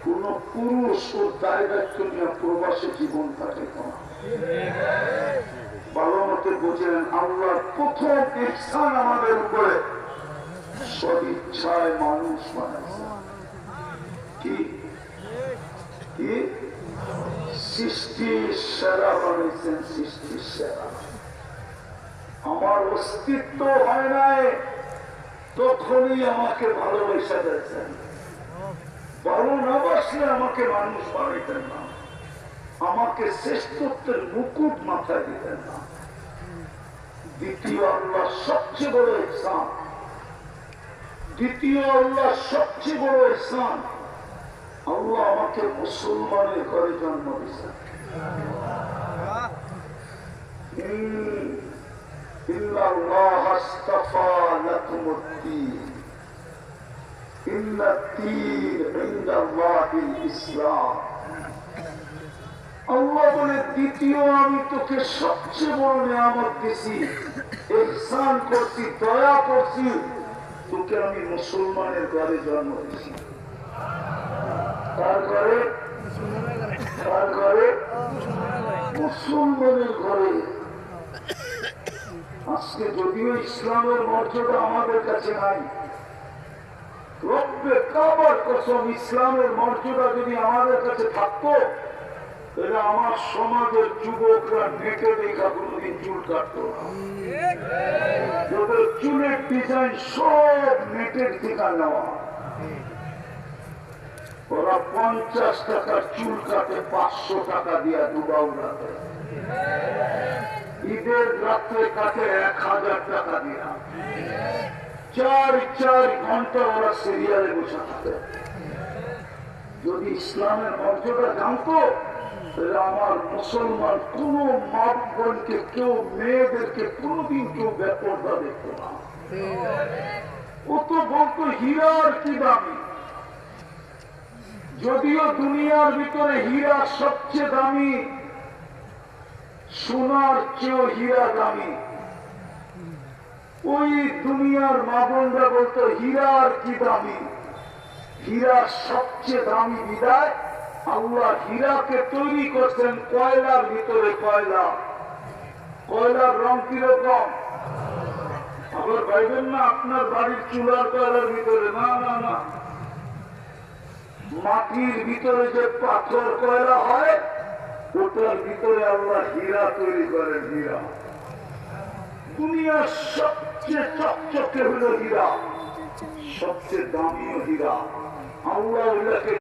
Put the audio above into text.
কোন পুরুষ ও দায় দায়িত্ব নিয়ে প্রবাসে জীবন কাটাইত না। ভালো মতে বুঝলেন, আল্লাহর প্রথম ইহসান আমাদের উপরে সদিচ্ছায় মানুষ বানাইছে। কি কি সৃষ্টির সেরা বানাইছেন, সৃষ্টির সেরা। আমার অস্তিত্ব হয় নাই, তখনই আমাকে ভালোবাসা দিয়েছেন। ভালো না বাসলে আমাকে মানুষ বানাইতেন না, আমাকে শ্রেষ্ঠত্বের মুকুট মাথায় দিতেন না। দ্বিতীয় আল্লাহ সবচেয়ে বড় ইহসান, দ্বিতীয় আল্লাহ সবচেয়ে বড় ইহসান, আল্লাহ আমাকে মুসলমানের ঘরে জন্ম দিয়েছেন। ইন্নাল্লাহ আস্তাফা লাকুমুদ-দীন ইন্নাদ-দীন ইনদাল্লাহিল ইসলাম। আল্লাহ বলে, দ্বিতীয় আমি তোকে সবচেয়ে বড় নিয়ামত দিছি, ইহসান করছি, দয়া করছি, তোকে আমি মুসলমানের ঘরে জন্ম দিছি। কার ঘরে? কার ঘরে? মুসলমানের ঘরে। আজকে যদিও ইসলামের মর্যাদা আমাদের কাছে নাই, রব্বে কাবার কসম, ইসলামের মর্যাদা যদি আমাদের কাছে থাকতো, তাহলে আমার সমাজের যুবকরা নেটে দেখা কোনদিন চুল কাটতো না। ওদের চুলের ডিজাইন সব নেটের থেকে নেওয়া। ওরা 50 টাকার চুল কাটে 500 টাকা দিয়া দুবাউরাতে। ঈদের রাত্রে কাটে 1000 টাকা দিয়া। 4 ঘন্টা ওরা সিরিয়ালে বসে থাকে। যদি ইসলামের মর্যাদা জানতো, তাহলে আমার মুসলমান কোন মা বোনকে, কেউ মেয়েদেরকে কোনদিন কেউ বেপরদা দেখতো না। ও তো বলতো হীরার কি দামি। যদিও দুনিয়ার ভিতরে হীরা সবচেয়ে দামি, সোনার চেয়েও হীরা দামি, ওই দুনিয়ার মা বোনরা বলতো হীরার কি দামি। হীরা সবচেয়ে দামি বিদায় আল্লাহ হীরাকে তৈরি করছেন কয়লার ভিতরে। কয়লা, কয়লার রং কিরকম? আবার ভাইবেন না আপনার বাড়ির চুলার কয়লার ভিতরে, না না না, মাটির ভিতরে যে পাথর কয়লা হয়, ওটার ভিতরে আল্লাহ হীরা তৈরি করেন। হীরা দুনিয়ার সবচেয়ে চকচকে হলো হীরা, সবচেয়ে দামিও হীরা। আল্লাহ